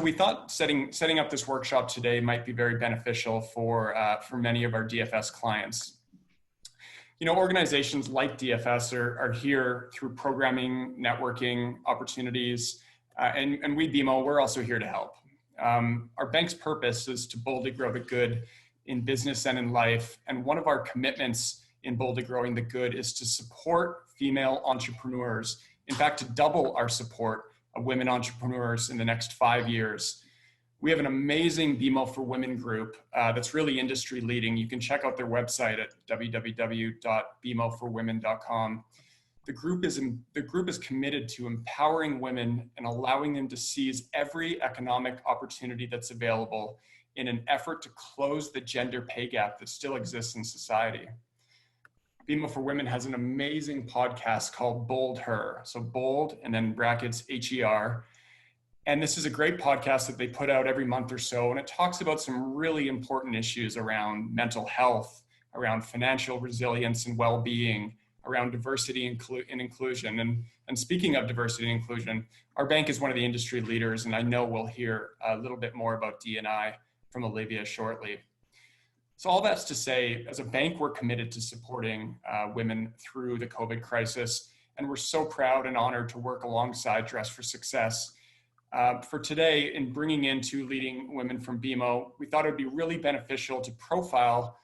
We thought setting up this workshop today might be very beneficial for many of our DFS clients. You know, organizations like DFS are here through programming, networking opportunities, and we BMO, we're also here to help. Our bank's purpose is to boldly grow the good in business and in life, and one of our commitments in boldly growing the good is to support female entrepreneurs. In fact, to double our support of women entrepreneurs in the next 5 years. We have an amazing BMO for Women group that's really industry leading. You can check out their website at www.bmoforwomen.com. The group is committed to empowering women and allowing them to seize every economic opportunity that's available in an effort to close the gender pay gap that still exists in society. BMO for Women has an amazing podcast called Bold Her. So bold and then brackets HER. And this is a great podcast that they put out every month or so. And it talks about some really important issues around mental health, around financial resilience and well-being, around diversity and inclusion. And speaking of diversity and inclusion, our bank is one of the industry leaders. And I know we'll hear a little bit more about D&I from Olivia shortly. So all that's to say, as a bank, we're committed to supporting women through the COVID crisis, and we're so proud and honored to work alongside Dress for Success. For today, in bringing in two leading women from BMO, we thought it would be really beneficial to profile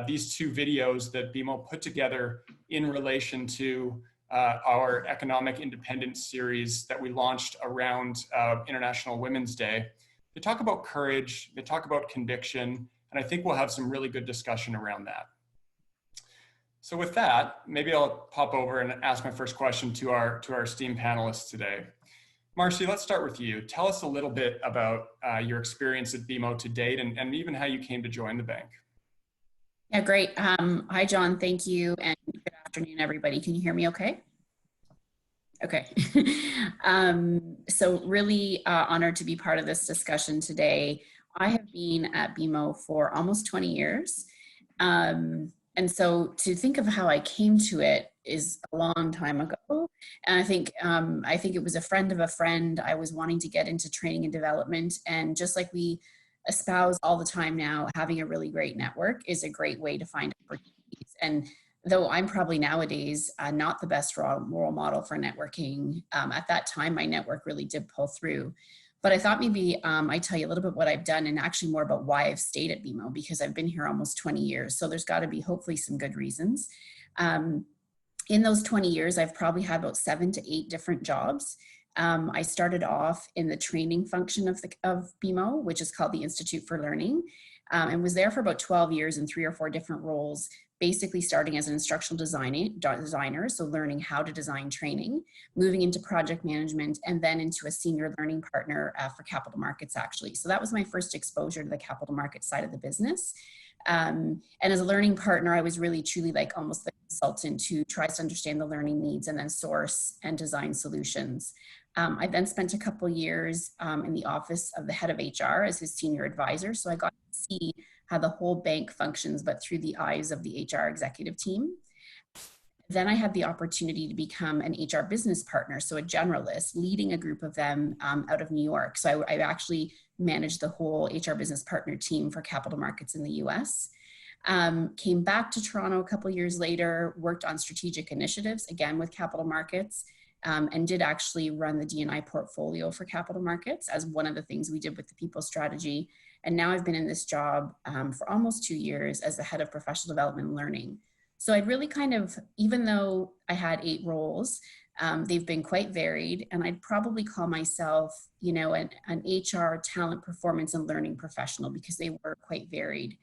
these two videos that BMO put together in relation to our Economic Independence series that we launched around International Women's Day. They talk about courage, they talk about conviction, and I think we'll have some really good discussion around that. So with that, maybe I'll pop over and ask my first question to our esteemed panelists today. Marcy, let's start with you. Tell us a little bit about your experience at BMO to date and even how you came to join the bank. Yeah, great. Hi, John. Thank you. And good afternoon, everybody. Can you hear me okay? Okay. So really honored to be part of this discussion today. I have been at BMO for almost 20 years. And so to think of how I came to it is a long time ago. And I think it was a friend of a friend. I was wanting to get into training and development. And just like we espouse all the time now, having a really great network is a great way to find opportunities. And though I'm probably nowadays not the best role model for networking, at that time, my network really did pull through. But I thought maybe I'd tell you a little bit what I've done and actually more about why I've stayed at BMO, because I've been here almost 20 years. So there's got to be hopefully some good reasons. In those 20 years, I've probably had about 7 to 8 different jobs. I started off in the training function of BMO, which is called the Institute for Learning, and was there for about 12 years in 3 or 4 different roles, basically starting as an instructional designer, so learning how to design training, moving into project management, and then into a senior learning partner for capital markets, actually. So that was my first exposure to the capital market side of the business. And as a learning partner, I was really truly like almost the consultant who tries to understand the learning needs and then source and design solutions. I then spent a couple years in the office of the head of HR as his senior advisor. So I got to see how the whole bank functions, but through the eyes of the HR executive team. Then I had the opportunity to become an HR business partner, so a generalist, leading a group of them out of New York. So I actually managed the whole HR business partner team for capital markets in the US. Came back to Toronto a couple years later, worked on strategic initiatives, again with capital markets, and did actually run the D&I portfolio for capital markets as one of the things we did with the people strategy. And now I've been in this job for almost 2 years as the head of professional development and learning. So I'd really kind of, even though I had 8 roles, they've been quite varied, and I'd probably call myself, you know, an HR talent performance and learning professional because they were quite varied.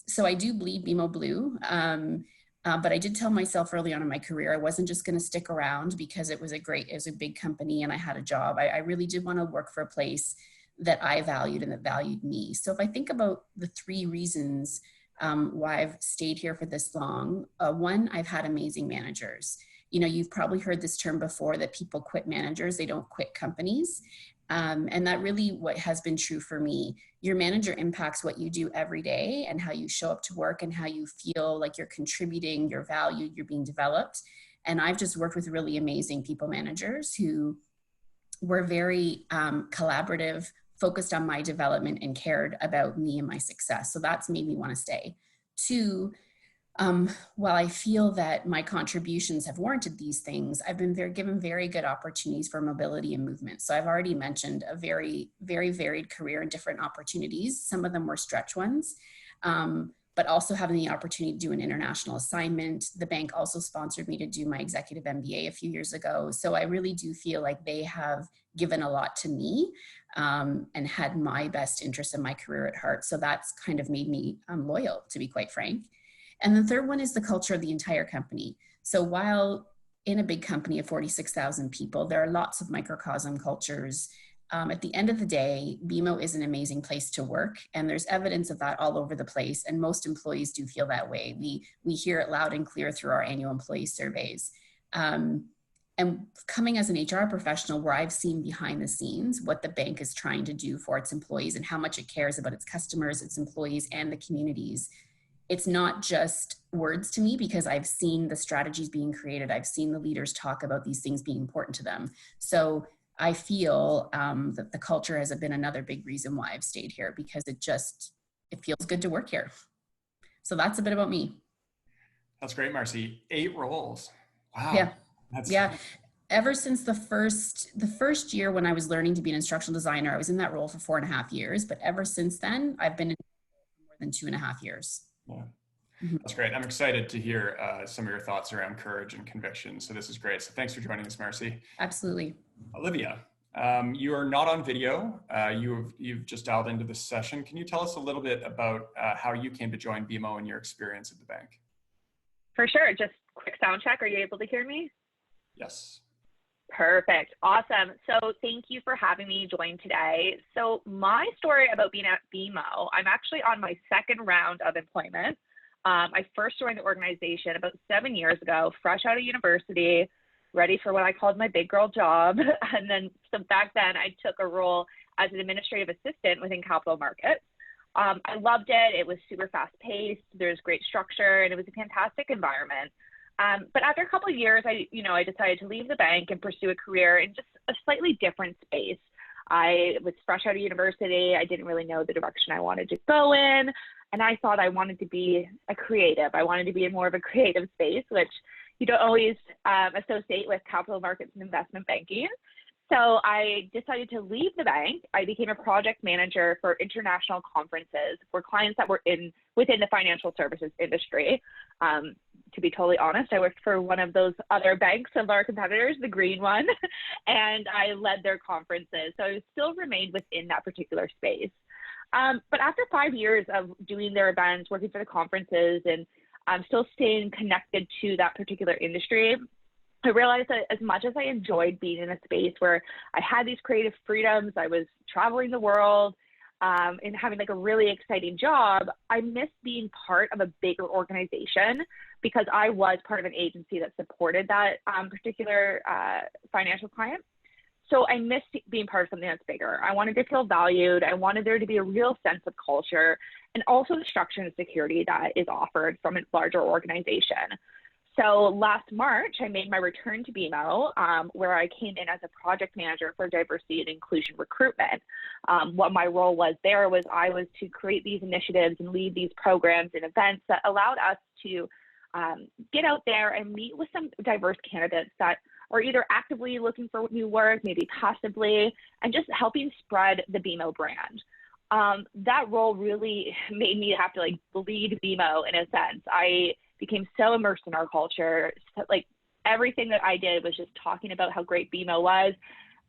So I do bleed BMO blue, but I did tell myself early on in my career I wasn't just going to stick around because it was a big company and I had a job. I really did want to work for a place that I valued and that valued me. So if I think about the 3 reasons why I've stayed here for this long, one, I've had amazing managers. You know, you've probably heard this term before that people quit managers, they don't quit companies. And that really what has been true for me. Your manager impacts what you do every day and how you show up to work and how you feel like you're contributing, you're valued, you're being developed. And I've just worked with really amazing people managers who were very collaborative, focused on my development, and cared about me and my success. So that's made me want to stay. Two, while I feel that my contributions have warranted these things, I've been given very good opportunities for mobility and movement. So I've already mentioned a very, very varied career and different opportunities. Some of them were stretch ones, but also having the opportunity to do an international assignment. The bank also sponsored me to do my executive MBA a few years ago. So I really do feel like they have given a lot to me and had my best interest in my career at heart. So that's kind of made me loyal, to be quite frank. And the third one is the culture of the entire company. So while in a big company of 46,000 people, there are lots of microcosm cultures. At the end of the day, BMO is an amazing place to work, and there's evidence of that all over the place, and most employees do feel that way. We hear it loud and clear through our annual employee surveys. And coming as an HR professional, where I've seen behind the scenes what the bank is trying to do for its employees and how much it cares about its customers, its employees, and the communities, it's not just words to me, because I've seen the strategies being created. I've seen the leaders talk about these things being important to them. So I feel that the culture has been another big reason why I've stayed here, because it feels good to work here. So that's a bit about me. That's great, Marcy. 8 roles. Wow. Yeah. Yeah. Ever since the first year when I was learning to be an instructional designer, I was in that role for 4.5 years. But ever since then, I've been in more than 2.5 years. Yeah, that's great. I'm excited to hear some of your thoughts around courage and conviction. So this is great. So thanks for joining us, Marcy. Absolutely. Olivia, you are not on video. You've just dialed into this session. Can you tell us a little bit about how you came to join BMO and your experience at the bank? For sure. Just quick sound check. Are you able to hear me? Yes. Perfect. Awesome. So thank you for having me join today. So my story about being at BMO, I'm actually on my second round of employment. I first joined the organization about 7 years ago, fresh out of university, ready for what I called my big girl job. And then, so back then I took a role as an administrative assistant within capital markets. I loved it. It was super fast paced. There's great structure, and it was a fantastic environment. But after a couple of years, I decided to leave the bank and pursue a career in just a slightly different space. I was fresh out of university. I didn't really know the direction I wanted to go in. And I thought I wanted to be a creative. I wanted to be in more of a creative space, which you don't always associate with capital markets and investment banking. So I decided to leave the bank. I became a project manager for international conferences for clients that were within the financial services industry. To be totally honest, I worked for one of those other banks of our competitors, the green one, and I led their conferences. So I still remained within that particular space. But after 5 years of doing their events, working for the conferences, and still staying connected to that particular industry, I realized that as much as I enjoyed being in a space where I had these creative freedoms, I was traveling the world, and having like a really exciting job, I missed being part of a bigger organization, because I was part of an agency that supported that particular financial client. So I missed being part of something that's bigger. I wanted to feel valued. I wanted there to be a real sense of culture, and also the structure and security that is offered from a larger organization. So last March, I made my return to BMO, where I came in as a project manager for diversity and inclusion recruitment. What my role was there was I was to create these initiatives and lead these programs and events that allowed us to get out there and meet with some diverse candidates that are either actively looking for new work, maybe passively, and just helping spread the BMO brand. That role really made me have to lead BMO in a sense. I became so immersed in our culture. So, everything that I did was just talking about how great BMO was.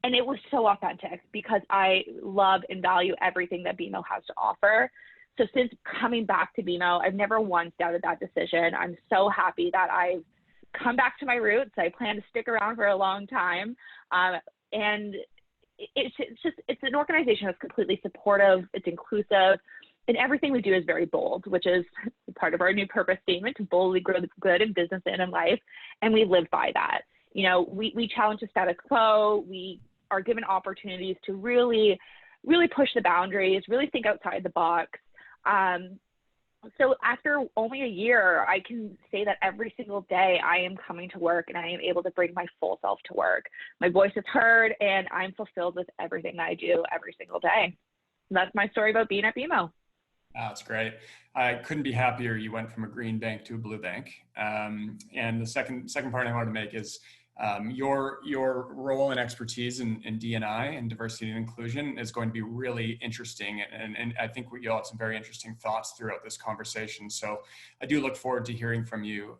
And it was so authentic, because I love and value everything that BMO has to offer. So since coming back to BMO, I've never once doubted that decision. I'm so happy that I've come back to my roots. I plan to stick around for a long time. And it's an organization that's completely supportive, it's inclusive, and everything we do is very bold, which is part of our new purpose statement, to boldly grow the good in business and in life. And we live by that. We challenge the status quo. We are given opportunities to really, really push the boundaries, really think outside the box. So after only a year, I can say that every single day I am coming to work and I am able to bring my full self to work. My voice is heard and I'm fulfilled with everything that I do every single day. And that's my story about being at BMO. That's great. I couldn't be happier you went from a green bank to a blue bank. And the second part I wanted to make is your role and expertise in D&I and diversity and inclusion is going to be really interesting. And I think you'll have some very interesting thoughts throughout this conversation. So I do look forward to hearing from you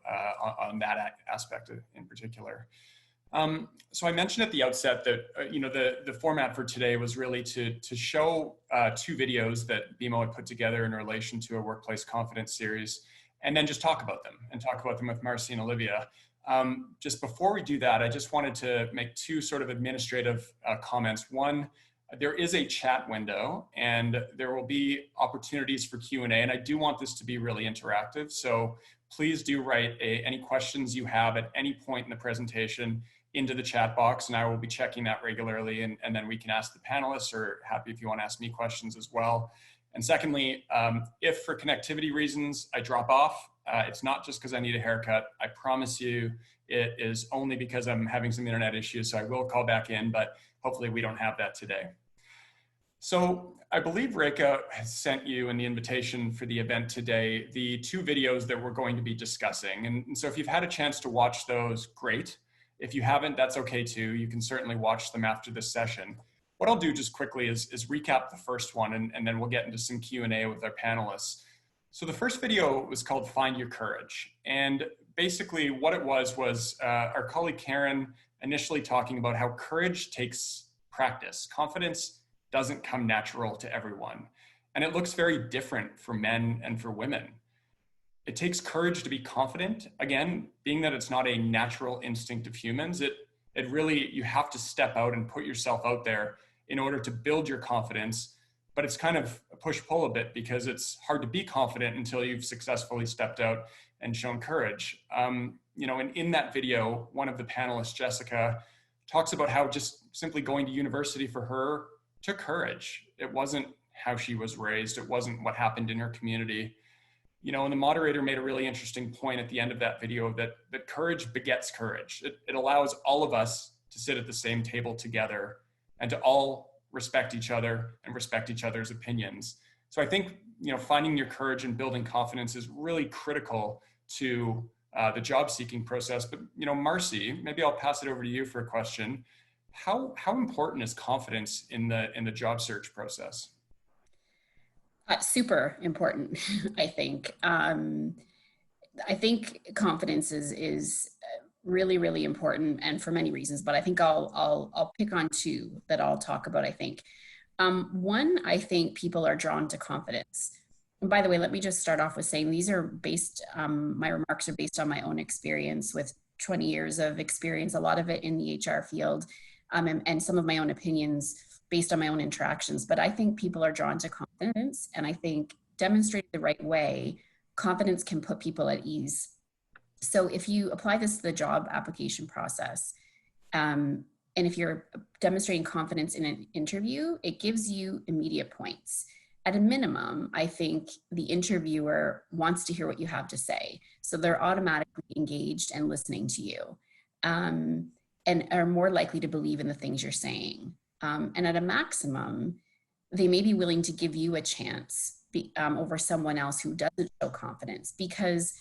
on that aspect in particular. So I mentioned at the outset that the format for today was really to show two videos that BMO had put together in relation to a workplace confidence series, and then just talk about them with Marcy and Olivia. Just before we do that, I just wanted to make two sort of administrative comments. One, there is a chat window and there will be opportunities for Q&A, and I do want this to be really interactive. So please do write any questions you have at any point in the presentation into the chat box, and I will be checking that regularly, and then we can ask the panelists, or happy if you want to ask me questions as well. And secondly, if for connectivity reasons I drop off, it's not just because I need a haircut. I promise you it is only because I'm having some internet issues, so I will call back in, but hopefully we don't have that today. So I believe Rekha has sent you in the invitation for the event today the two videos that we're going to be discussing. And so if you've had a chance to watch those, great. If you haven't, that's okay too. You can certainly watch them after this session. What I'll do just quickly is recap the first one, and then we'll get into some Q&A with our panelists. So the first video was called Find Your Courage. And basically what it was our colleague Karen initially talking about how courage takes practice. Confidence doesn't come natural to everyone. And it looks very different for men and for women. It takes courage to be confident. Again, being that it's not a natural instinct of humans, it really, you have to step out and put yourself out there in order to build your confidence. But it's kind of a push-pull a bit, because it's hard to be confident until you've successfully stepped out and shown courage. And in that video, one of the panelists, Jessica, talks about how just simply going to university for her took courage. It wasn't how she was raised. It wasn't what happened in her community. And the moderator made a really interesting point at the end of that video that courage begets courage. It allows all of us to sit at the same table together and to all respect each other and respect each other's opinions. So I think, finding your courage and building confidence is really critical to the job seeking process. But, Marcy, maybe I'll pass it over to you for a question. How important is confidence in the job search process? Super important, I think. I think confidence is really, really important, and for many reasons, but I think I'll pick on two that I'll talk about, I think. One, I think people are drawn to confidence. And by the way, let me just start off with saying these are based, my remarks are based on my own experience with 20 years of experience, a lot of it in the HR field, and some of my own opinions based on my own interactions. But I think people are drawn to confidence, and I think demonstrated the right way, confidence can put people at ease. So if you apply this to the job application process, and if you're demonstrating confidence in an interview, it gives you immediate points. At a minimum, I think the interviewer wants to hear what you have to say. So they're automatically engaged and listening to you, and are more likely to believe in the things you're saying. And at a maximum, they may be willing to give you a chance over someone else who doesn't show confidence, because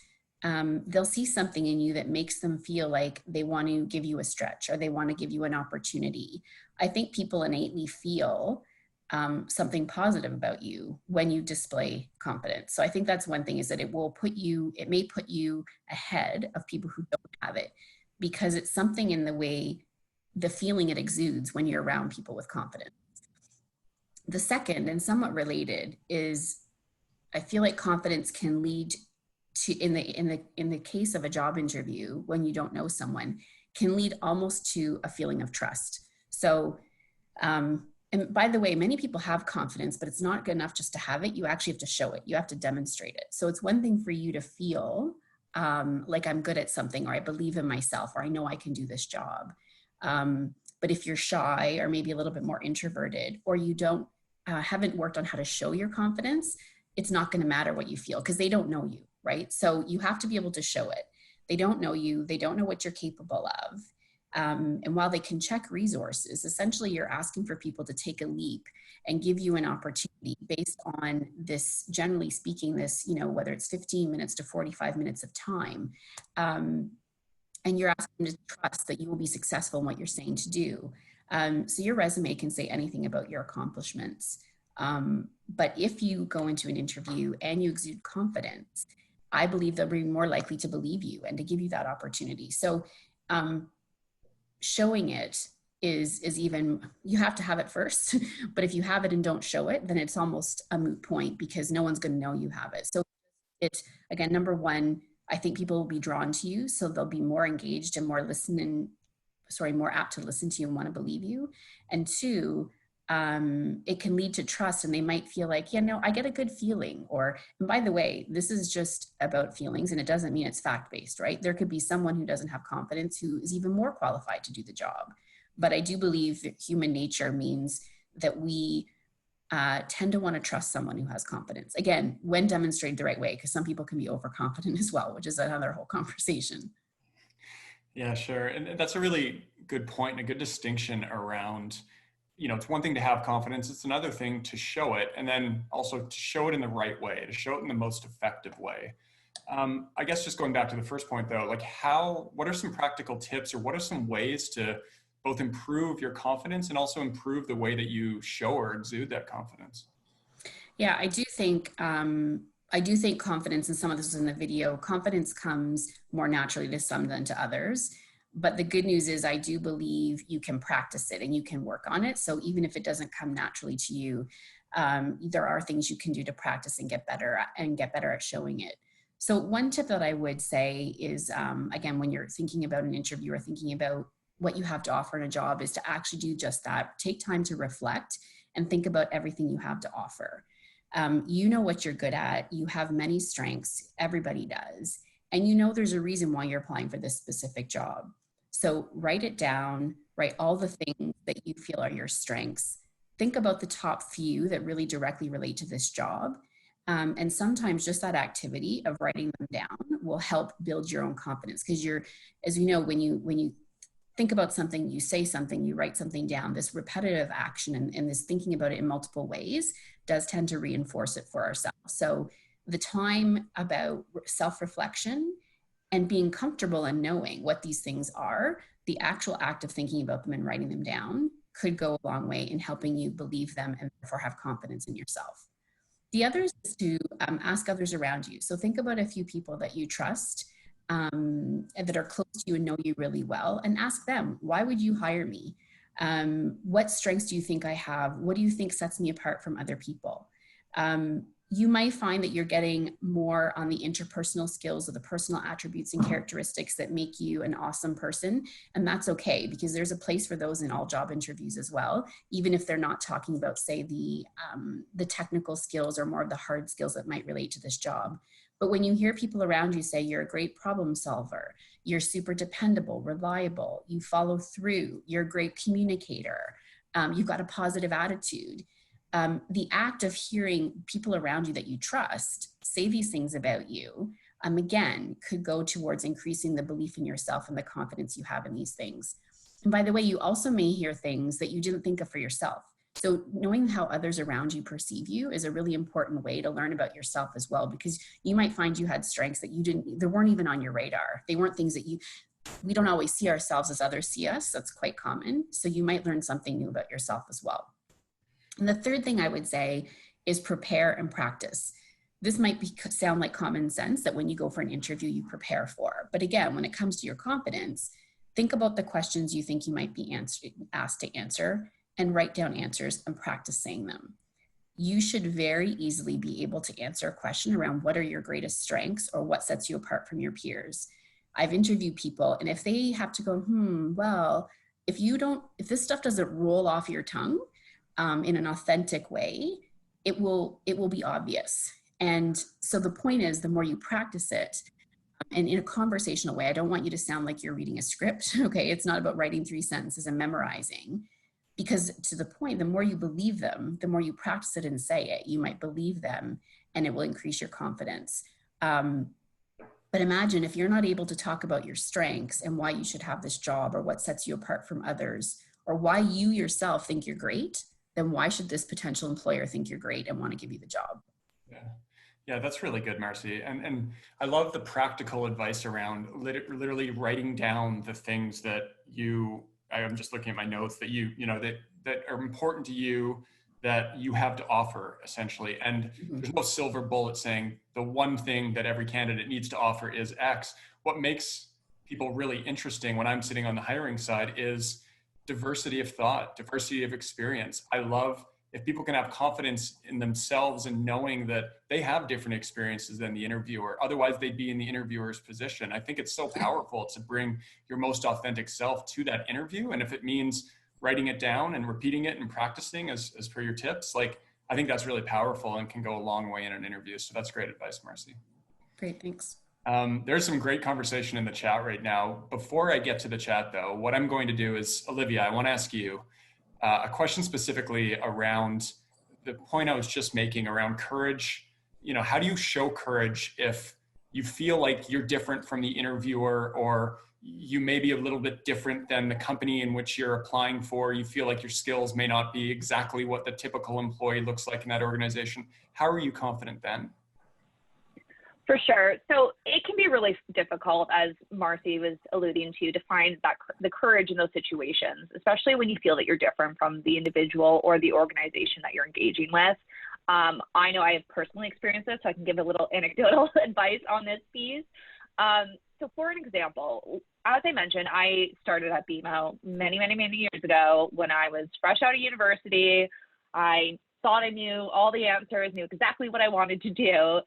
they'll see something in you that makes them feel like they want to give you a stretch, or they want to give you an opportunity. I think people innately feel something positive about you when you display confidence. So I think that's one thing, is that it may put you ahead of people who don't have it, because it's something in the way, the feeling it exudes when you're around people with confidence. The second, and somewhat related, is I feel like confidence can lead to, in the case of a job interview, when you don't know someone, can lead almost to a feeling of trust. So, and by the way, many people have confidence, but it's not good enough just to have it. You actually have to show it. You have to demonstrate it. So it's one thing for you to feel like I'm good at something, or I believe in myself, or I know I can do this job. But if you're shy, or maybe a little bit more introverted, or you haven't worked on how to show your confidence, it's not going to matter what you feel because they don't know you, right? So you have to be able to show it. They don't know you. They don't know what you're capable of. And while they can check resources, essentially you're asking for people to take a leap and give you an opportunity based on this, generally speaking, this, whether it's 15 minutes to 45 minutes of time. And you're asking them to trust that you will be successful in what you're saying to do. So your resume can say anything about your accomplishments. But if you go into an interview and you exude confidence, I believe they'll be more likely to believe you and to give you that opportunity. So showing it is even, you have to have it first, but if you have it and don't show it, then it's almost a moot point because no one's going to know you have it. So it, again, number one, I think people will be drawn to you, so they'll be more engaged and more more apt to listen to you and want to believe you. And two, it can lead to trust, and they might feel like, I get a good feeling. And by the way, this is just about feelings, and it doesn't mean it's fact-based, right? There could be someone who doesn't have confidence who is even more qualified to do the job. But I do believe that human nature means that we tend to want to trust someone who has confidence. Again, when demonstrated the right way, because some people can be overconfident as well, which is another whole conversation. Yeah, sure. And that's a really good point and a good distinction around, it's one thing to have confidence. It's another thing to show it, and then also to show it in the right way, to show it in the most effective way. I guess just going back to the first point though, like what are some practical tips, or what are some ways to both improve your confidence and also improve the way that you show or exude that confidence? Yeah, I do think confidence, and some of this is in the video, confidence comes more naturally to some than to others. But the good news is I do believe you can practice it and you can work on it. So even if it doesn't come naturally to you, there are things you can do to practice and get better at showing it. So one tip that I would say is, again, when you're thinking about an interview or thinking about what you have to offer in a job, is to actually do just that. Take time to reflect and think about everything you have to offer. You know what you're good at. You have many strengths. Everybody does. And there's a reason why you're applying for this specific job. So write it down, write all the things that you feel are your strengths. Think about the top few that really directly relate to this job. And sometimes just that activity of writing them down will help build your own confidence. Because as you know, when you think about something, you say something, you write something down, this repetitive action and this thinking about it in multiple ways does tend to reinforce it for ourselves. So the time about self-reflection and being comfortable in knowing what these things are, the actual act of thinking about them and writing them down could go a long way in helping you believe them and therefore have confidence in yourself. The other is to ask others around you. So think about a few people that you trust, that are close to you and know you really well, and ask them, why would you hire me? What strengths do you think I have? What do you think sets me apart from other people? You might find that you're getting more on the interpersonal skills or the personal attributes and characteristics that make you an awesome person. And that's okay, because there's a place for those in all job interviews as well, even if they're not talking about, say, the technical skills or more of the hard skills that might relate to this job. But when you hear people around you say you're a great problem solver, you're super dependable, reliable, you follow through, you're a great communicator, you've got a positive attitude, the act of hearing people around you that you trust say these things about you, again, could go towards increasing the belief in yourself and the confidence you have in these things. And by the way, you also may hear things that you didn't think of for yourself. So knowing how others around you perceive you is a really important way to learn about yourself as well, because you might find you had strengths that they weren't even on your radar. They weren't things that we don't always see ourselves as others see us. That's quite common. So you might learn something new about yourself as well. And the third thing I would say is prepare and practice. This might sound like common sense that when you go for an interview, you prepare for. But again, when it comes to your confidence, think about the questions you think you might be asked to answer, and write down answers and practice saying them. You should very easily be able to answer a question around what are your greatest strengths or what sets you apart from your peers. I've interviewed people, and if they have to go, well, if this stuff doesn't roll off your tongue in an authentic way, it will be obvious. And so the point is, the more you practice it, and in a conversational way, I don't want you to sound like you're reading a script, okay? It's not about writing 3 sentences and memorizing. because to the point, the more you believe them, the more you practice it and say it, you might believe them and it will increase your confidence. But imagine if you're not able to talk about your strengths and why you should have this job or what sets you apart from others or why you yourself think you're great, then why should this potential employer think you're great and want to give you the job? Yeah. Yeah, that's really good, Marcy. And I love the practical advice around literally writing down the things that I'm just looking at my notes that that are important to you, that you have to offer essentially. And there's no silver bullet saying the one thing that every candidate needs to offer is X. What makes people really interesting when I'm sitting on the hiring side is diversity of thought, diversity of experience. I love if people can have confidence in themselves and knowing that they have different experiences than the interviewer, otherwise they'd be in the interviewer's position. I think it's so powerful to bring your most authentic self to that interview. And if it means writing it down and repeating it and practicing as per your tips, like, I think that's really powerful and can go a long way in an interview. So that's great advice, Marcy. Great, thanks. There's some great conversation in the chat right now. Before I get to the chat though, what I'm going to do is, Olivia, I want to ask you a question specifically around the point I was just making around courage. How do you show courage if you feel like you're different from the interviewer, or you may be a little bit different than the company in which you're applying for? You feel like your skills may not be exactly what the typical employee looks like in that organization. How are you confident then? For sure. So it can be really difficult, as Marcy was alluding to find the courage in those situations, especially when you feel that you're different from the individual or the organization that you're engaging with. I know I have personally experienced this, so I can give a little anecdotal advice on this piece. So for an example, as I mentioned, I started at BMO many, many, many years ago when I was fresh out of university. I thought I knew all the answers, knew exactly what I wanted to do,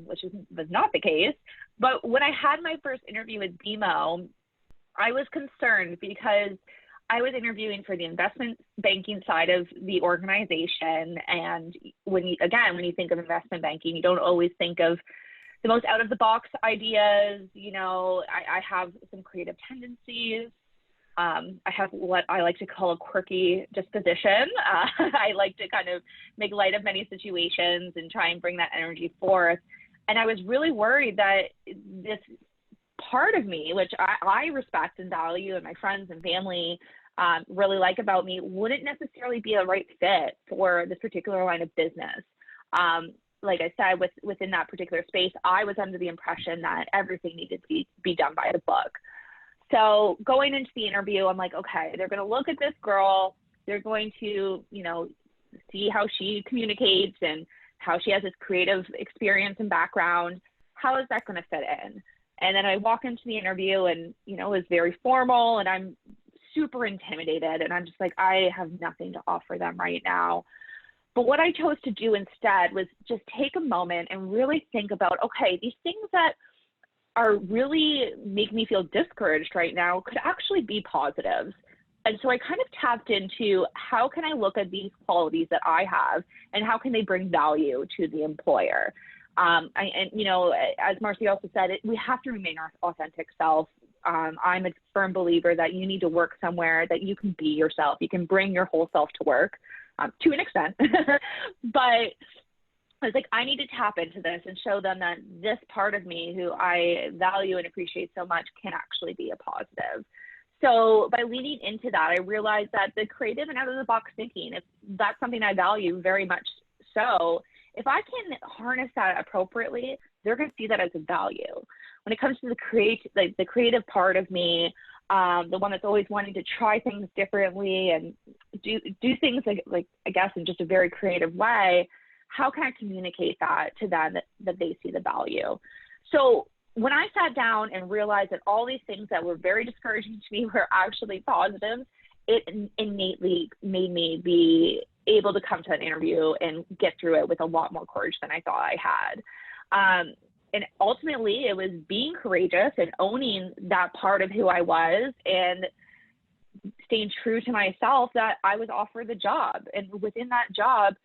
which was not the case. But when I had my first interview with BMO, I was concerned because I was interviewing for the investment banking side of the organization. And when you think of investment banking, you don't always think of the most out of the box ideas. I have some creative tendencies. I have what I like to call a quirky disposition. I like to kind of make light of many situations and try and bring that energy forth. And I was really worried that this part of me, which I respect and value and my friends and family really like about me, wouldn't necessarily be a right fit for this particular line of business. Like I said, within that particular space, I was under the impression that everything needed to be done by the book. So going into the interview, I'm like, okay, they're going to look at this girl. They're going to, see how she communicates and how she has this creative experience and background. How is that going to fit in? And then I walk into the interview and, it was very formal and I'm super intimidated. And I'm just like, I have nothing to offer them right now. But what I chose to do instead was just take a moment and really think about, okay, these things that are really making me feel discouraged right now could actually be positives. And so I kind of tapped into how can I look at these qualities that I have and how can they bring value to the employer? As Marcy also said, we have to remain our authentic self. I'm a firm believer that you need to work somewhere that you can be yourself. You can bring your whole self to work to an extent, but I was like, I need to tap into this and show them that this part of me who I value and appreciate so much can actually be a positive. So by leaning into that, I realized that the creative and out of the box thinking, if that's something I value very much so, if I can harness that appropriately, they're going to see that as a value. When it comes to the creative part of me, the one that's always wanting to try things differently and do things like I guess in just a very creative way, how can I communicate that to them that they see the value? So when I sat down and realized that all these things that were very discouraging to me were actually positives, it innately made me be able to come to an interview and get through it with a lot more courage than I thought I had. And ultimately, it was being courageous and owning that part of who I was and staying true to myself that I was offered the job. And within that job,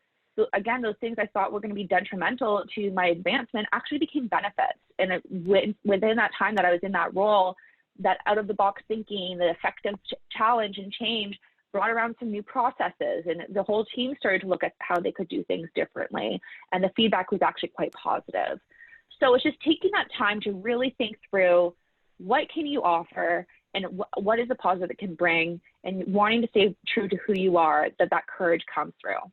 again, those things I thought were going to be detrimental to my advancement actually became benefits. And within that time that I was in that role, that out of the box thinking, the effective challenge and change brought around some new processes, and the whole team started to look at how they could do things differently. And the feedback was actually quite positive. So it's just taking that time to really think through what can you offer and what is the positive it can bring, and wanting to stay true to who you are, that courage comes through.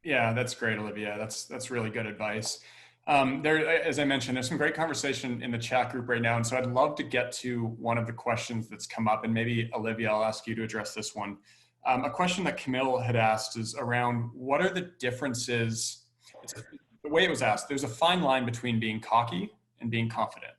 Yeah, that's great, Olivia. That's really good advice. As I mentioned, there's some great conversation in the chat group right now. And so I'd love to get to one of the questions that's come up, and maybe Olivia, I'll ask you to address this one. A question that Camille had asked is around what are the differences, the way it was asked, there's a fine line between being cocky and being confident.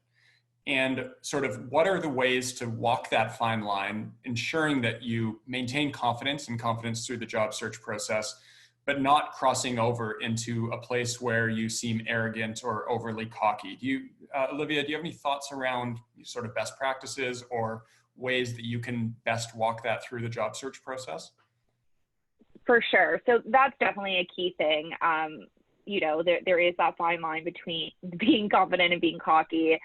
And sort of what are the ways to walk that fine line, ensuring that you maintain confidence and confidence through the job search process, but not crossing over into a place where you seem arrogant or overly cocky. Do you, Olivia, do you have any thoughts around sort of best practices or ways that you can best walk that through the job search process? For sure. So that's definitely a key thing. You know, there is that fine line between being confident and being cocky.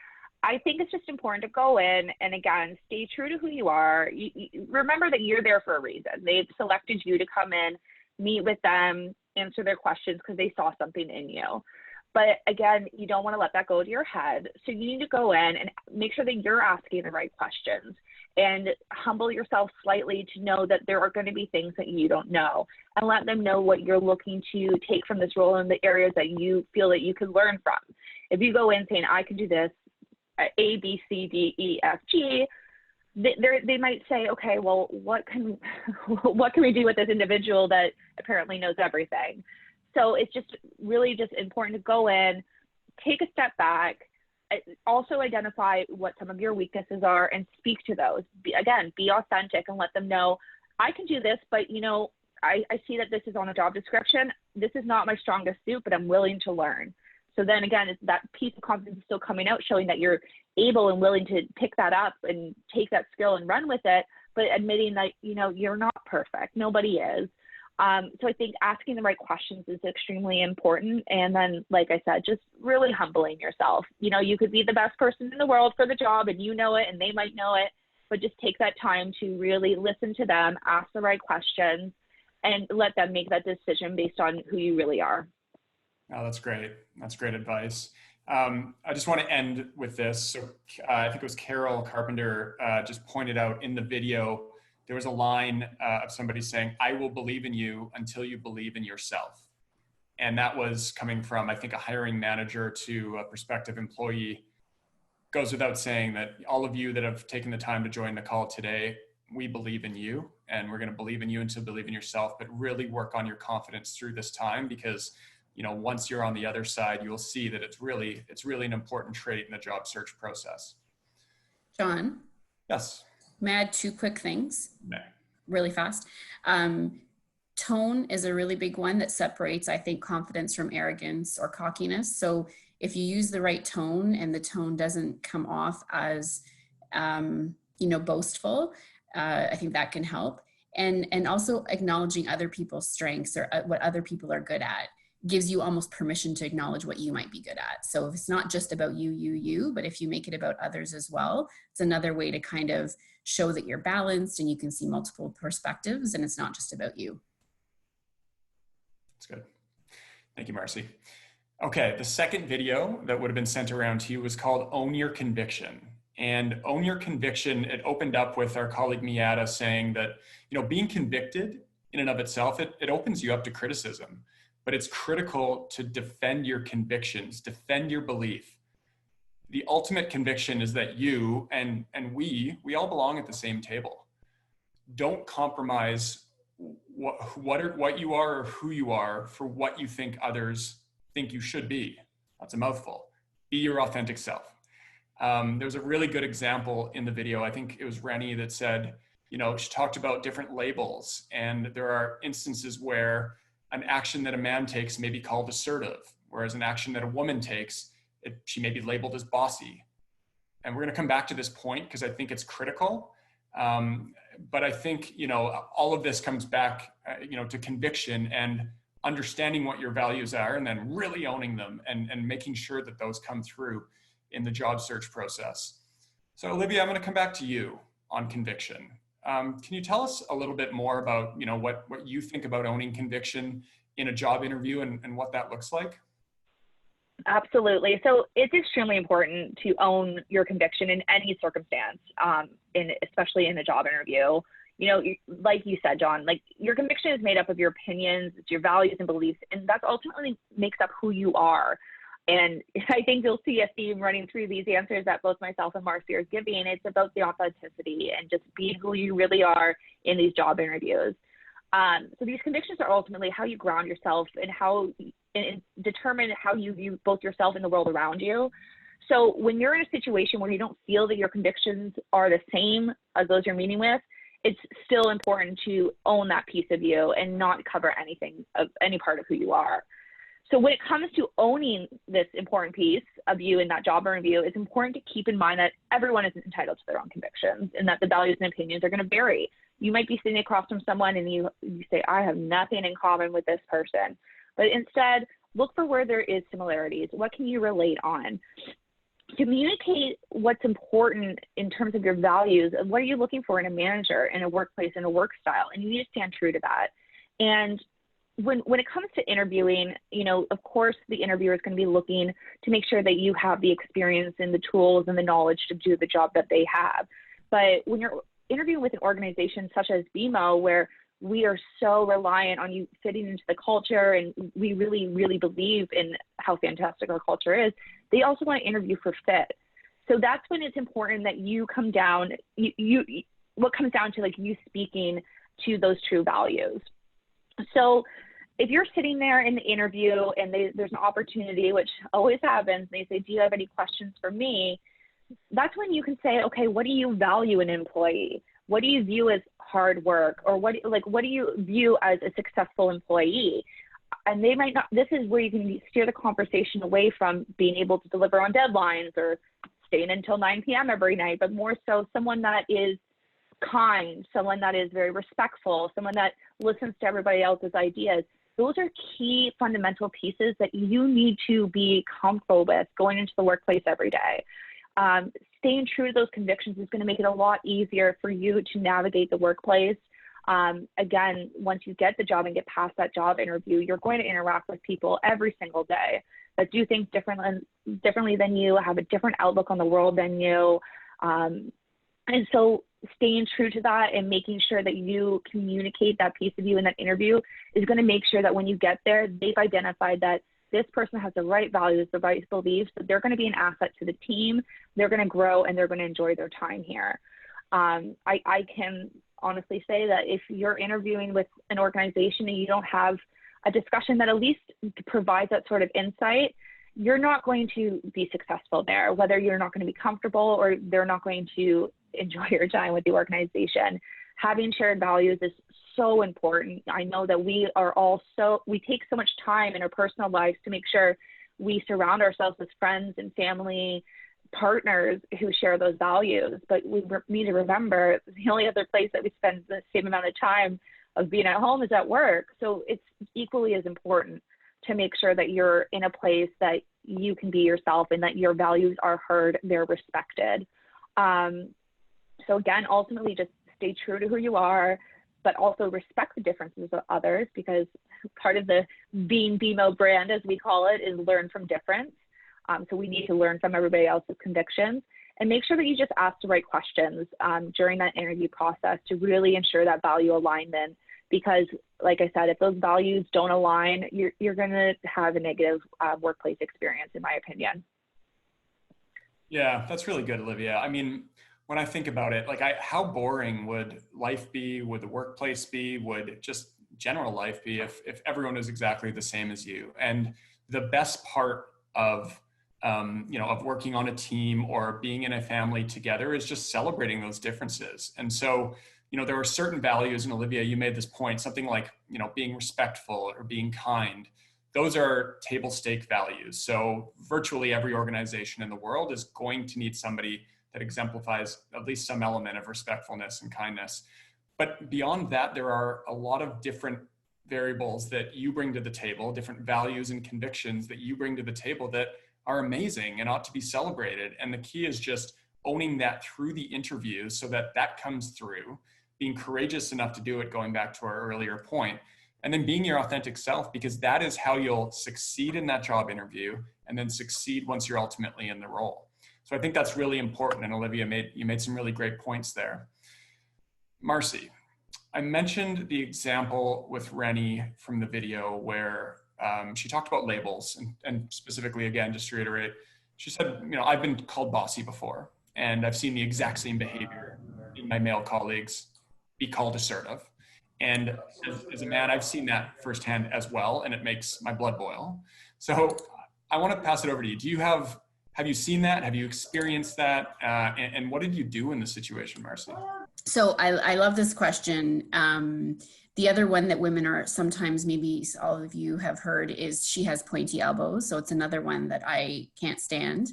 I think it's just important to go in and, again, stay true to who you are. You remember that you're there for a reason. They've selected you to come in, meet with them, answer their questions because they saw something in you. But again, you don't want to let that go to your head. So you need to go in and make sure that you're asking the right questions and humble yourself slightly to know that there are going to be things that you don't know, and let them know what you're looking to take from this role and the areas that you feel that you can learn from. If you go in saying, I can do this, A, B, C, D, E, F, G, they might say, okay, well, what can we do with this individual that apparently knows everything? So it's just really just important to go in, take a step back, also identify what some of your weaknesses are and speak to those. Again, be authentic and let them know, I can do this, but you know, I see that this is on a job description. This is not my strongest suit, but I'm willing to learn. So then again, it's that piece of confidence is still coming out, showing that you're able and willing to pick that up and take that skill and run with it, but admitting that, you know, you're not perfect. Nobody is. So I think asking the right questions is extremely important. And then, like I said, just really humbling yourself. You know, you could be the best person in the world for the job and you know it and they might know it, but just take that time to really listen to them, ask the right questions, and let them make that decision based on who you really are. Oh, that's great. That's great advice. I just want to end with this. So I think it was Carol Carpenter just pointed out in the video, there was a line of somebody saying, I will believe in you until you believe in yourself. And that was coming from, I think, a hiring manager to a prospective employee. Goes without saying that all of you that have taken the time to join the call today, we believe in you, and we're going to believe in you until you believe in yourself, but really work on your confidence through this time, because you know, once you're on the other side, you'll see that it's really an important trait in the job search process. John? Yes. May I add two quick things? No. Really fast. Tone is a really big one that separates, I think, confidence from arrogance or cockiness. So if you use the right tone and the tone doesn't come off as, you know, boastful, I think that can help. And also acknowledging other people's strengths or what other people are good at gives you almost permission to acknowledge what you might be good at. So if it's not just about you, but if you make it about others as well, it's another way to kind of show that you're balanced and you can see multiple perspectives and it's not just about you. That's good. Thank you, Marcy. Okay, the second video that would have been sent around to you was called Own Your Conviction. And Own Your Conviction, it opened up with our colleague Miata saying that, you know, being convicted in and of itself, it opens you up to criticism. But it's critical to defend your convictions, defend your belief. The ultimate conviction is that you and we all belong at the same table. Don't compromise what you are or who you are for what you think others think you should be. That's a mouthful. Be your authentic self. There's a really good example in the video. I think it was Rennie that said, you know, she talked about different labels, and there are instances where an action that a man takes may be called assertive, whereas an action that a woman takes, she may be labeled as bossy. And we're going to come back to this point because I think it's critical. But I think, you know, all of this comes back, you know, to conviction and understanding what your values are and then really owning them and making sure that those come through in the job search process. So Olivia, I'm going to come back to you on conviction. Can you tell us a little bit more about, what you think about owning conviction in a job interview and what that looks like? Absolutely. So it's extremely important to own your conviction in any circumstance, especially in a job interview. Like you said, John, like your conviction is made up of your opinions, it's your values and beliefs, and that's ultimately makes up who you are. And I think you'll see a theme running through these answers that both myself and Marcy are giving. It's about the authenticity and just being who you really are in these job interviews. So these convictions are ultimately how you ground yourself and determine how you view both yourself and the world around you. So when you're in a situation where you don't feel that your convictions are the same as those you're meeting with, it's still important to own that piece of you and not cover anything of any part of who you are. So when it comes to owning this important piece of you in that job interview, it's important to keep in mind that everyone is entitled to their own convictions and that the values and opinions are going to vary. You might be sitting across from someone and you say, I have nothing in common with this person. But instead, look for where there is similarities. What can you relate on? Communicate what's important in terms of your values and what are you looking for in a manager, in a workplace, in a work style, and you need to stand true to that. And when it comes to interviewing, of course, the interviewer is going to be looking to make sure that you have the experience and the tools and the knowledge to do the job that they have. But when you're interviewing with an organization such as BMO, where we are so reliant on you fitting into the culture and we really, really believe in how fantastic our culture is, they also want to interview for fit. So that's when it's important that you come down, what comes down to like you speaking to those true values. So if you're sitting there in the interview and there's an opportunity, which always happens, they say, do you have any questions for me? That's when you can say, okay, what do you value in an employee? What do you view as hard work? Or what do you view as a successful employee? And they might not, this is where you can steer the conversation away from being able to deliver on deadlines or staying until 9 p.m. every night, but more so someone that is kind, someone that is very respectful, someone that listens to everybody else's ideas. Those are key fundamental pieces that you need to be comfortable with going into the workplace every day. Staying true to those convictions is going to make it a lot easier for you to navigate the workplace. Again, once you get the job and get past that job interview, you're going to interact with people every single day that do things differently than you, have a different outlook on the world than you. And so staying true to that and making sure that you communicate that piece of you in that interview is going to make sure that when you get there, they've identified that this person has the right values, the right beliefs, that they're going to be an asset to the team, they're going to grow, and they're going to enjoy their time here. I can honestly say that if you're interviewing with an organization and you don't have a discussion that at least provides that sort of insight, you're not going to be successful there, whether you're not going to be comfortable or they're not going to enjoy your time with the organization. Having shared values is so important. I know that we take so much time in our personal lives to make sure we surround ourselves with friends and family, partners who share those values. But we need to remember the only other place that we spend the same amount of time of being at home is at work. So it's equally as important to make sure that you're in a place that you can be yourself and that your values are heard, they're respected. So again, ultimately just stay true to who you are, but also respect the differences of others, because part of the being BMO brand, as we call it, is learn from difference. So we need to learn from everybody else's convictions and make sure that you just ask the right questions during that interview process to really ensure that value alignment. Because like I said, if those values don't align, you're going to have a negative workplace experience, in my opinion. Yeah, that's really good, Olivia. I mean, when I think about it, how boring would life be? Would the workplace be? Would just general life be if everyone is exactly the same as you? And the best part of of working on a team or being in a family together is just celebrating those differences. And so, there are certain values, and Olivia, you made this point, something like, being respectful or being kind. Those are table stake values. So virtually every organization in the world is going to need somebody that exemplifies at least some element of respectfulness and kindness. But beyond that, there are a lot of different variables that you bring to the table, different values and convictions that you bring to the table that are amazing and ought to be celebrated. And the key is just owning that through the interview so that comes through. being courageous enough to do it, going back to our earlier point, and then being your authentic self, because that is how you'll succeed in that job interview and then succeed once you're ultimately in the role. So I think that's really important. And Olivia, you made some really great points there. Marcy, I mentioned the example with Rennie from the video where she talked about labels, and specifically, again, just to reiterate, she said, I've been called bossy before, and I've seen the exact same behavior in my male colleagues be called assertive. And as a man, I've seen that firsthand as well, and it makes my blood boil. So I want to pass it over to you. Have you seen that? Have you experienced that? And what did you do in the situation, Marcy? So I love this question. The other one that women are sometimes, maybe all of you have heard, is she has pointy elbows. So it's another one that I can't stand.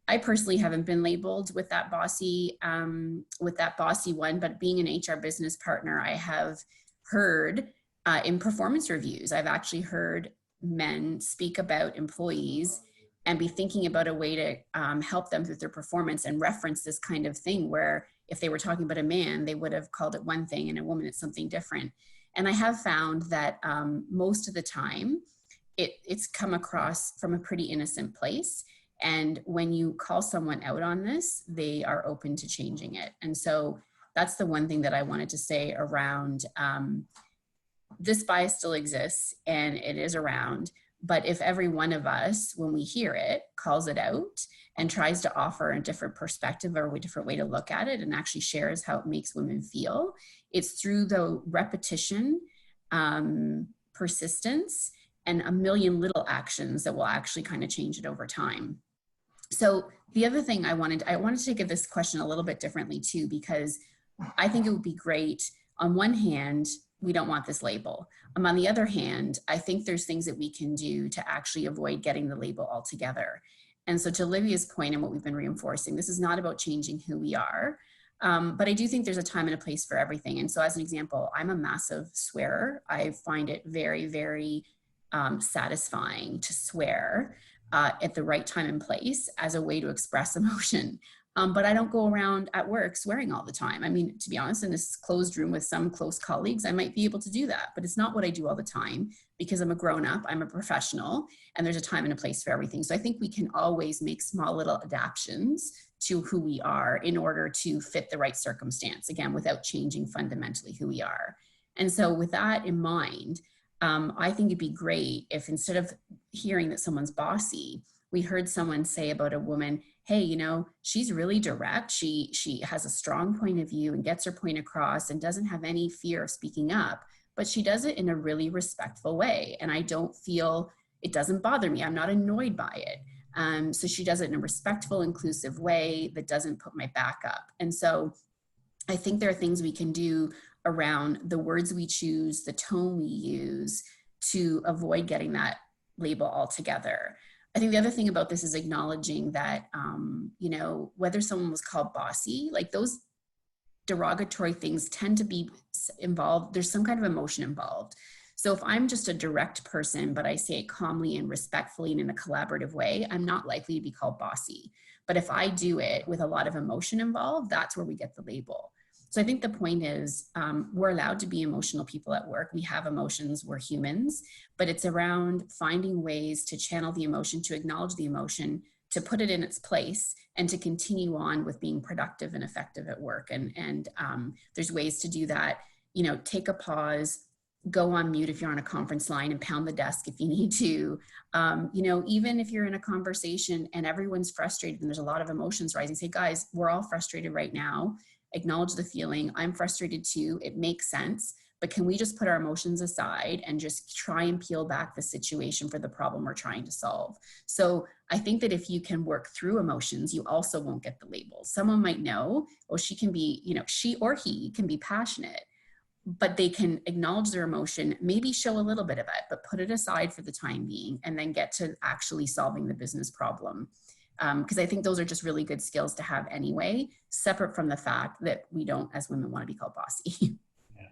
I personally haven't been labeled with that bossy one, but being an HR business partner, I have heard in performance reviews, I've actually heard men speak about employees and be thinking about a way to help them with their performance and reference this kind of thing where if they were talking about a man, they would have called it one thing, and a woman it's something different. And I have found that most of the time it's come across from a pretty innocent place. And when you call someone out on this, they are open to changing it. And so that's the one thing that I wanted to say around this bias still exists and it is around. But if every one of us, when we hear it, calls it out and tries to offer a different perspective or a different way to look at it and actually shares how it makes women feel, it's through the repetition, persistence, and a million little actions that will actually kind of change it over time. So the other thing I wanted to take this question a little bit differently too, because I think it would be great. On one hand, we don't want this label. On the other hand, I think there's things that we can do to actually avoid getting the label altogether. And so to Olivia's point and what we've been reinforcing, this is not about changing who we are, but I do think there's a time and a place for everything. And so as an example, I'm a massive swearer. I find it very, very satisfying to swear at the right time and place as a way to express emotion. But I don't go around at work swearing all the time. I mean, to be honest, in this closed room with some close colleagues, I might be able to do that, but it's not what I do all the time because I'm a grown-up, I'm a professional, and there's a time and a place for everything. So I think we can always make small little adaptations to who we are in order to fit the right circumstance, again, without changing fundamentally who we are. And so with that in mind, I think it'd be great if instead of hearing that someone's bossy, we heard someone say about a woman, hey, she's really direct. She has a strong point of view and gets her point across and doesn't have any fear of speaking up, but she does it in a really respectful way. And I don't feel, it doesn't bother me. I'm not annoyed by it. So she does it in a respectful, inclusive way that doesn't put my back up. And so I think there are things we can do around the words we choose, the tone we use to avoid getting that label altogether. I think the other thing about this is acknowledging that, whether someone was called bossy, like those derogatory things tend to be involved. There's some kind of emotion involved. So if I'm just a direct person, but I say it calmly and respectfully and in a collaborative way, I'm not likely to be called bossy. But if I do it with a lot of emotion involved, that's where we get the label. So I think the point is we're allowed to be emotional people at work. We have emotions, we're humans, but it's around finding ways to channel the emotion, to acknowledge the emotion, to put it in its place, and to continue on with being productive and effective at work. And there's ways to do that. Take a pause, go on mute if you're on a conference line and pound the desk if you need to. Even if you're in a conversation and everyone's frustrated and there's a lot of emotions rising, say, guys, we're all frustrated right now. Acknowledge the feeling. I'm frustrated too. It makes sense. But can we just put our emotions aside and just try and peel back the situation for the problem we're trying to solve? So I think that if you can work through emotions, you also won't get the labels. Someone might know, well, she can be, she or he can be passionate, but they can acknowledge their emotion, maybe show a little bit of it, but put it aside for the time being and then get to actually solving the business problem. Because I think those are just really good skills to have anyway, separate from the fact that we don't, as women, want to be called bossy. Yeah.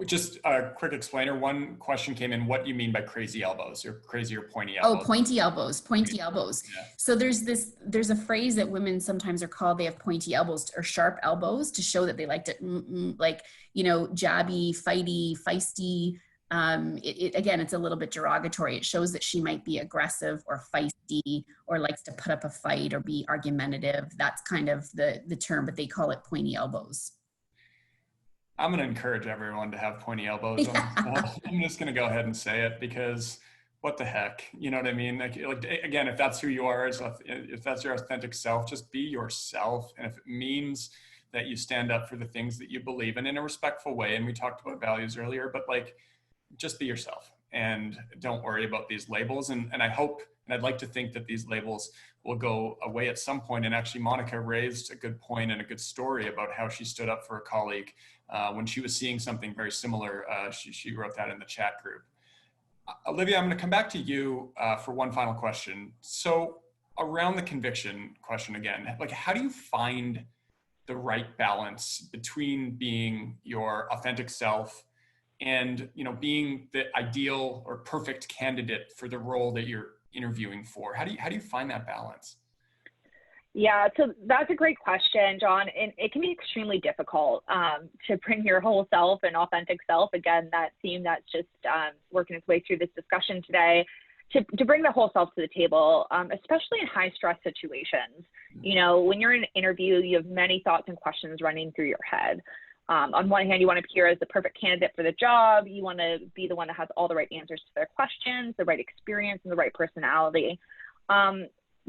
Just a quick explainer. One question came in: what do you mean by crazy elbows, or crazy or pointy Oh, elbows? pointy elbows, pointy elbows. Yeah. So there's a phrase that women sometimes are called, they have pointy elbows or sharp elbows, to show that they like to, like, jabby, fighty, feisty. Again, it's a little bit derogatory. It shows that she might be aggressive or feisty or likes to put up a fight or be argumentative. That's kind of the term, but they call it pointy elbows. I'm going to encourage everyone to have pointy elbows. I'm just going to go ahead and say it, because what the heck, you know what I mean? Like again, if that's who you are, if that's your authentic self, just be yourself. And if it means that you stand up for the things that you believe in a respectful way, and we talked about values earlier, but like, just be yourself and don't worry about these labels. And I hope, and I'd like to think that these labels will go away at some point. And actually, Monica raised a good point and a good story about how she stood up for a colleague when she was seeing something very similar. She wrote that in the chat group. Olivia, I'm going to come back to you for one final question. So around the conviction question again, like, how do you find the right balance between being your authentic self and being the ideal or perfect candidate for the role that you're interviewing for? How do you find that balance? Yeah, so that's a great question, John. And it can be extremely difficult to bring your whole self and authentic self. Again, that theme that's just working its way through this discussion today, to bring the whole self to the table, especially in high stress situations. When you're in an interview, you have many thoughts and questions running through your head. On one hand, you want to appear as the perfect candidate for the job. You want to be the one that has all the right answers to their questions, the right experience, and the right personality.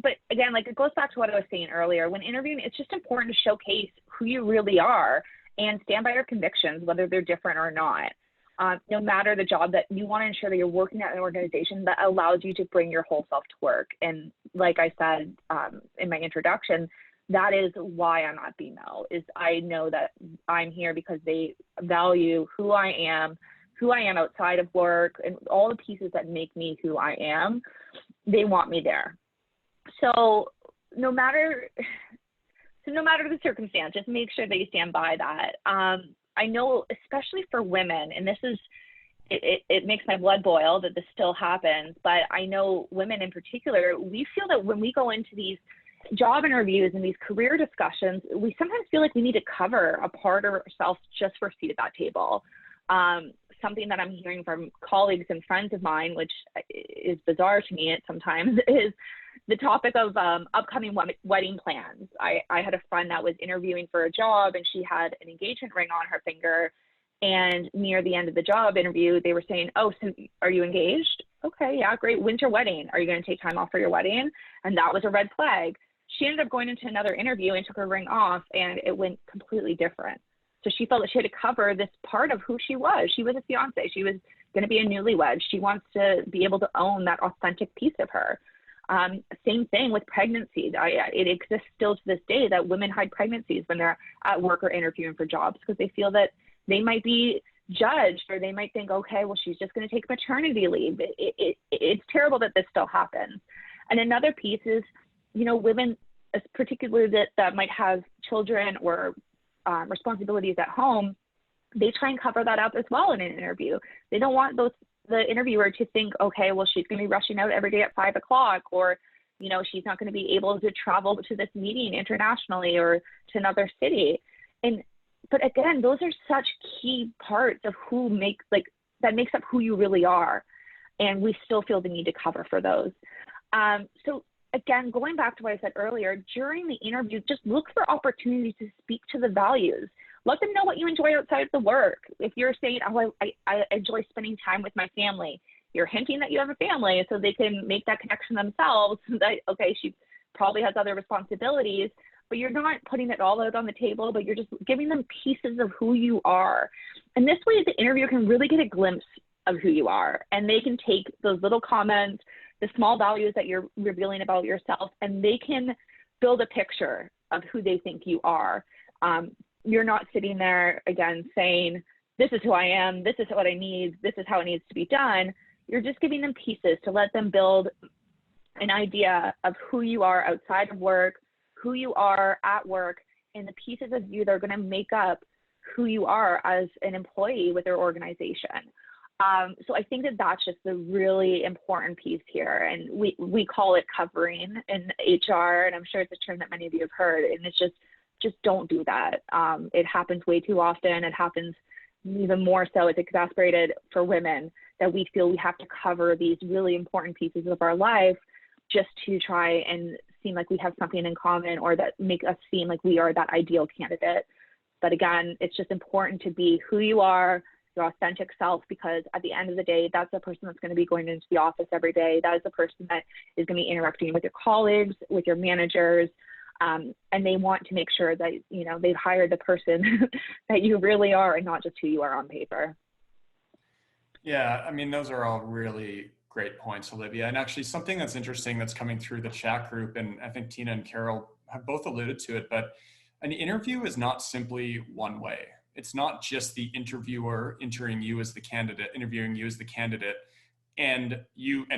But again, like, it goes back to what I was saying earlier. When interviewing, it's just important to showcase who you really are and stand by your convictions, whether they're different or not. No matter the job, that you want to ensure that you're working at an organization that allows you to bring your whole self to work. And like I said in my introduction, that is why I'm at BMO, is I know that I'm here because they value who I am outside of work, and all the pieces that make me who I am. They want me there. So no matter the circumstance, just make sure that you stand by that. I know, especially for women, and it makes my blood boil that this still happens, but I know women in particular, we feel that when we go into these job interviews and these career discussions, we sometimes feel like we need to cover a part of ourselves just for a seat at that table. Something that I'm hearing from colleagues and friends of mine, which is bizarre to me sometimes, is the topic of upcoming wedding plans. I had a friend that was interviewing for a job, and she had an engagement ring on her finger. And near the end of the job interview, they were saying, "Oh, so are you engaged? Okay, yeah, great. When's your wedding? Are you going to take time off for your wedding?" And that was a red flag. She ended up going into another interview and took her ring off, and it went completely different. So she felt that she had to cover this part of who she was. She was a fiance. She was going to be a newlywed. She wants to be able to own that authentic piece of her. Same thing with pregnancy. It exists still to this day that women hide pregnancies when they're at work or interviewing for jobs, because they feel that they might be judged, or they might think, okay, well, she's just going to take maternity leave. It's terrible that this still happens. And another piece is, women, particularly that might have children or responsibilities at home, they try and cover that up as well in an interview. They don't want the interviewer to think, okay, well, she's going to be rushing out every day at 5 o'clock, or, she's not going to be able to travel to this meeting internationally or to another city. But again, those are such key parts of that makes up who you really are. And we still feel the need to cover for those. So again, going back to what I said earlier, during the interview, just look for opportunities to speak to the values. Let them know what you enjoy outside of the work. If you're saying, oh, I enjoy spending time with my family, you're hinting that you have a family so they can make that connection themselves. That, okay, she probably has other responsibilities, but you're not putting it all out on the table, but you're just giving them pieces of who you are. And this way, the interviewer can really get a glimpse of who you are, and they can take those little comments, the small values that you're revealing about yourself, and they can build a picture of who they think you are. You're not sitting there, again, saying, this is who I am, this is what I need, this is how it needs to be done. You're just giving them pieces to let them build an idea of who you are outside of work, who you are at work, and the pieces of you that are going to make up who you are as an employee with their organization. So I think that that's just the really important piece here. And we call it covering in HR, and I'm sure it's a term that many of you have heard, and it's just don't do that. It happens way too often. It happens even more so. It's exacerbated for women that we feel we have to cover these really important pieces of our life just to try and seem like we have something in common, or that make us seem like we are that ideal candidate. But again, it's just important to be who you are, your authentic self, because at the end of the day, that's the person that's going to be going into the office every day. That is the person that is going to be interacting with your colleagues, with your managers, and they want to make sure that, you know, they've hired the person that you really are and not just who you are on paper. Yeah, I mean, those are all really great points, Olivia. And actually something that's interesting that's coming through the chat group, and I think Tina and Carol have both alluded to it, but an interview is not simply one way. It's not just the interviewer interviewing you as the candidate, and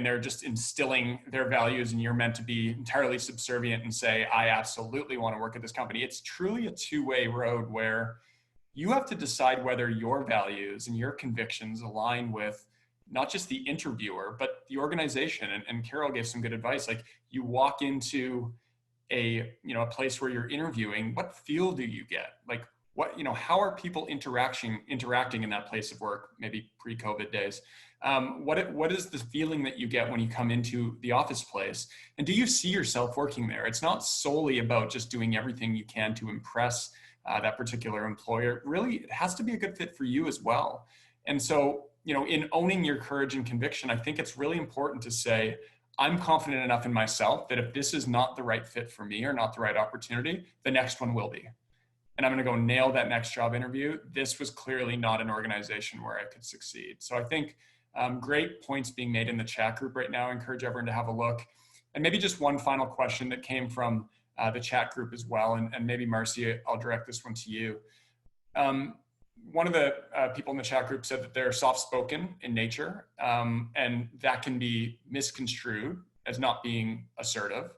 they're just instilling their values, and you're meant to be entirely subservient and say, I absolutely want to work at this company. It's truly a two-way road where you have to decide whether your values and your convictions align with not just the interviewer, but the organization. And Carol gave some good advice. Like, you walk into a place where you're interviewing, what feel do you get? Like, how are people interacting in that place of work, maybe pre-COVID days? What is the feeling that you get when you come into the office place? And do you see yourself working there? It's not solely about just doing everything you can to impress that particular employer. Really, it has to be a good fit for you as well. And so, in owning your courage and conviction, I think it's really important to say, I'm confident enough in myself that if this is not the right fit for me or not the right opportunity, the next one will be. And I'm going to go nail that next job interview. This was clearly not an organization where I could succeed. So I think great points being made in the chat group right now. I encourage everyone to have a look. And maybe just one final question that came from the chat group as well. And maybe Marcy, I'll direct this one to you. One of the people in the chat group said that they're soft-spoken in nature, and that can be misconstrued as not being assertive.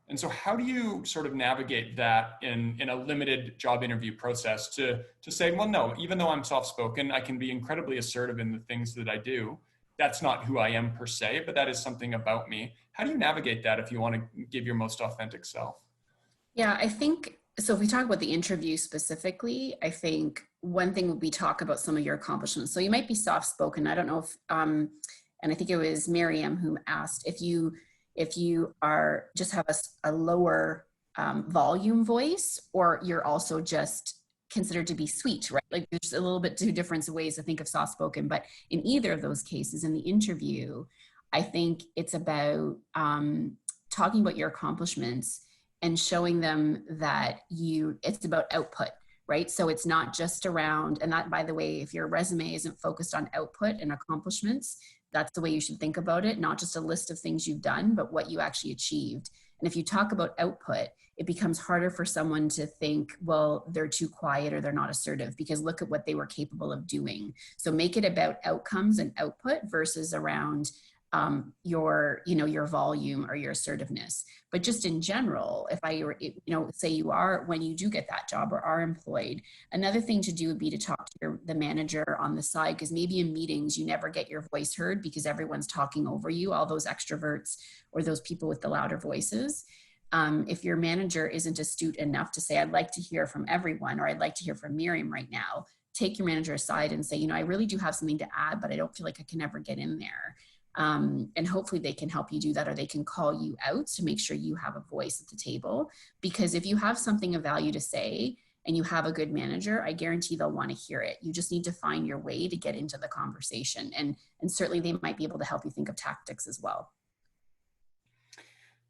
And so how do you sort of navigate that in a limited job interview process to say, well, no, even though I'm soft-spoken, I can be incredibly assertive in the things that I do. That's not who I am per se, but that is something about me. How do you navigate that if you want to give your most authentic self? Yeah, I think, so if we talk about the interview specifically, I think one thing would be talk about some of your accomplishments. So you might be soft-spoken. I don't know if, and I think it was Miriam who asked if you are just have a lower volume voice, or you're also just considered to be sweet, right? Like, there's a little bit two different ways to think of soft-spoken, but in either of those cases, in the interview, I think it's about talking about your accomplishments and showing them that it's about output, right? So it's not just around, and that, by the way, if your resume isn't focused on output and accomplishments, that's the way you should think about it, not just a list of things you've done, but what you actually achieved. And if you talk about output, it becomes harder for someone to think, well, they're too quiet or they're not assertive, because look at what they were capable of doing. So make it about outcomes and output versus around your volume or your assertiveness. But just in general, if say you are, when you do get that job or are employed, another thing to do would be to talk to the manager on the side, because maybe in meetings you never get your voice heard because everyone's talking over you, all those extroverts or those people with the louder voices. If your manager isn't astute enough to say, I'd like to hear from everyone, or I'd like to hear from Miriam right now, take your manager aside and say, I really do have something to add, but I don't feel like I can ever get in there. And hopefully they can help you do that, or they can call you out to make sure you have a voice at the table. Because if you have something of value to say and you have a good manager, I guarantee they'll want to hear it. You just need to find your way to get into the conversation. And certainly they might be able to help you think of tactics as well.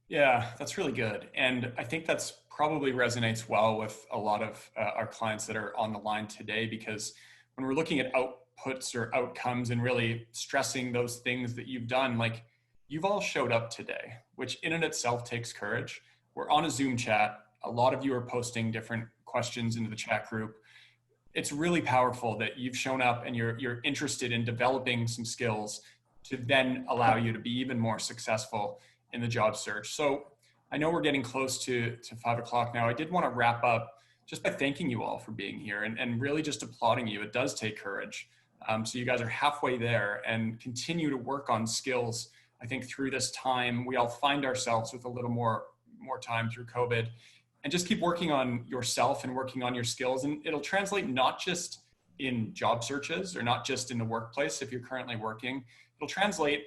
Yeah, that's really good. And I think that's probably resonates well with a lot of our clients that are on the line today, because when we're looking at outputs or outcomes and really stressing those things that you've done, like, you've all showed up today, which in and itself takes courage. We're on a Zoom chat. A lot of you are posting different questions into the chat group. It's really powerful that you've shown up and you're interested in developing some skills to then allow you to be even more successful in the job search. So I know we're getting close to 5 o'clock now. I did want to wrap up just by thanking you all for being here and really just applauding you. It does take courage. So you guys are halfway there, and continue to work on skills. I think through this time, we all find ourselves with a little more time through COVID, and just keep working on yourself and working on your skills. And it'll translate not just in job searches or not just in the workplace if you're currently working, it'll translate,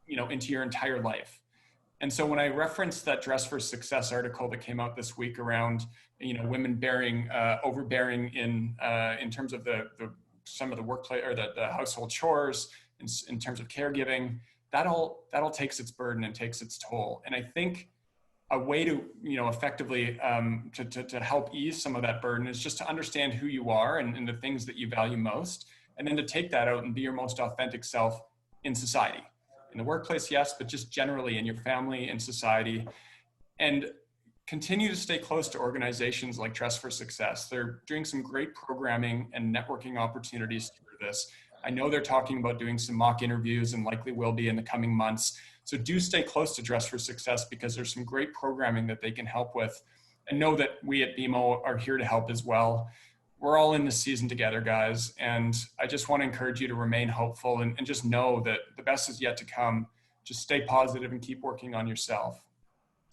into your entire life. And so when I referenced that Dress for Success article that came out this week around, women overbearing in terms of some of the workplace or the household chores, in terms of caregiving, that all takes its burden and takes its toll. And I think a way to, effectively to help ease some of that burden is just to understand who you are and the things that you value most, and then to take that out and be your most authentic self in society. In the workplace, yes, but just generally in your family and society. And continue to stay close to organizations like Dress for Success. They're doing some great programming and networking opportunities through this. I know they're talking about doing some mock interviews and likely will be in the coming months. So do stay close to Dress for Success, because there's some great programming that they can help with. And know that we at BMO are here to help as well. We're all in this season together, guys. And I just want to encourage you to remain hopeful and just know that the best is yet to come. Just stay positive and keep working on yourself.